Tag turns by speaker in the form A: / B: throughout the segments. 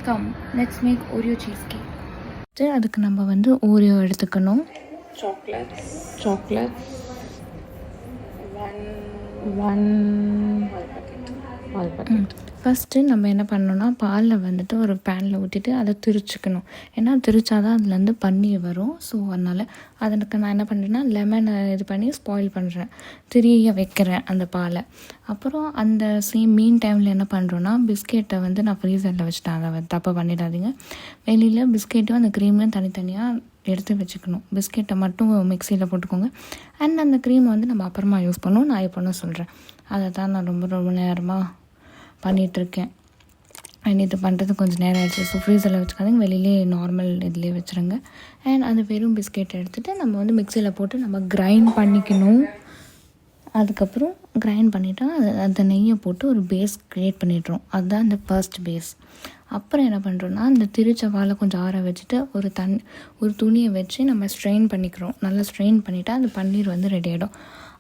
A: Come let's make Oreo cheesecake. அதுக்கு நம்ம வந்து ஓரியோ எடுத்துக்கணும். சாக்லேட் பால் பாக்கெட். ஃபஸ்ட்டு நம்ம என்ன பண்ணணும்னா பாலில் வந்துட்டு ஒரு பேனில் ஊற்றிட்டு அதை திரிச்சிக்கணும். ஏன்னா திரிச்சா தான் அதுலேருந்து பன்னீர் வரும். ஸோ அதனால் அதுக்கு நான் என்ன பண்ணுறேன்னா லெமனை இது பண்ணி ஸ்பாயில் பண்ணுறேன், திரிய வைக்கிறேன் அந்த பாலை. அப்புறம் அந்த மீன் டைமில் என்ன பண்ணுறோன்னா பிஸ்கெட்டை வந்து நான் ஃப்ரீசரில் வச்சுட்டேன். அதை தப்பாக பண்ணிடாதீங்க. வெளியில் பிஸ்கெட்டும் அந்த க்ரீமையும் தனித்தனியாக எடுத்து வச்சுக்கணும். பிஸ்கெட்டை மட்டும் மிக்சியில் போட்டுக்கோங்க. அண்ட் அந்த க்ரீமை வந்து நம்ம அப்புறமா யூஸ் பண்ணுவோம். நான் எப்போன்னு சொல்கிறேன். அதை தான் நான் ரொம்ப நேரமாக பண்ணிகிட்ருக்கேன். அண்ட் இது பண்ணுறது கொஞ்சம் நேரம் ஆகிடுச்சு. ஸோ ஃப்ரீசரில் வச்சுக்காதீங்க, வெளியிலே நார்மல் இதுலேயே வச்சுருங்க. அண்ட் அந்த வெறும் பிஸ்கெட்டை எடுத்துகிட்டு நம்ம வந்து மிக்சியில் போட்டு நம்ம கிரைண்ட் பண்ணிக்கணும். அதுக்கப்புறம் கிரைண்ட் பண்ணிவிட்டா அந்த நெய்யை போட்டு ஒரு பேஸ் க்ரியேட் பண்ணிடுறோம். அதுதான் அந்த ஃபர்ஸ்ட் பேஸ். அப்புறம் என்ன பண்ணுறோன்னா அந்த திரிச்ச வாழை கொஞ்சம் ஆற வச்சுட்டு ஒரு துணியை வச்சு நம்ம ஸ்ட்ரெயின் பண்ணிக்கிறோம். நல்லா ஸ்ட்ரெயின் பண்ணிவிட்டா அந்த பன்னீர் வந்து ரெடி ஆகிடும்.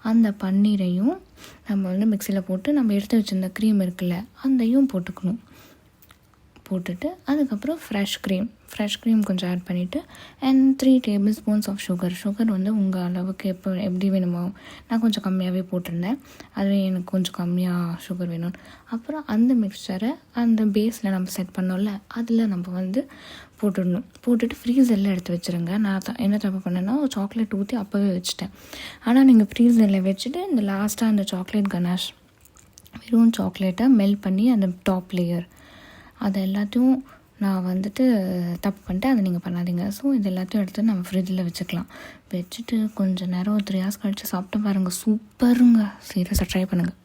A: அந்த பன்னீரையும் நம்ம வந்து மிக்சியில் போட்டு நம்ம எடுத்து வச்சுருந்த க்ரீம் இருக்குல்ல அதையும் போட்டுக்கணும். போட்டுட்டு அதுக்கப்புறம் ஃப்ரெஷ் க்ரீம் கொஞ்சம் ஆட் பண்ணிவிட்டு and 3 tablespoons of sugar வந்து உங்கள் அளவுக்கு எப்படி வேணுமோ. நான் கொஞ்சம் கம்மியாகவே போட்டிருந்தேன், அதுவே எனக்கு கொஞ்சம் கம்மியாக சுகர் வேணும். அப்புறம் அந்த மிக்சரை அந்த பேஸில் நம்ம செட் பண்ணோம்ல அதில் நம்ம வந்து போட்டுட்டு ஃப்ரீசரில் எடுத்து வச்சுருங்க. நான் என்ன தப்பு பண்ணேன்னா சாக்லேட் ஊற்றி அப்போவே வச்சுட்டேன். ஆனால் நீங்கள் ஃப்ரீசரில் வச்சுட்டு இந்த லாஸ்ட்டாக அந்த சாக்லேட் கனாஷ் வெறும் சாக்லேட்டை மெல்ட் பண்ணி அந்த டாப் லேயர் அது எல்லாத்தையும் நான் வந்துட்டு தப்பு பண்ணிட்டு அதை நீங்கள் பண்ணாதீங்க. ஸோ இது எல்லாத்தையும் எடுத்து நம்ம ஃப்ரிட்ஜில் வச்சுக்கலாம். வச்சுட்டு கொஞ்சம் நேரம் 3 hours கழித்து சாப்பிட்டு பாருங்கள், சூப்பருங்க. சீரியஸாக ட்ரை பண்ணுங்கள்.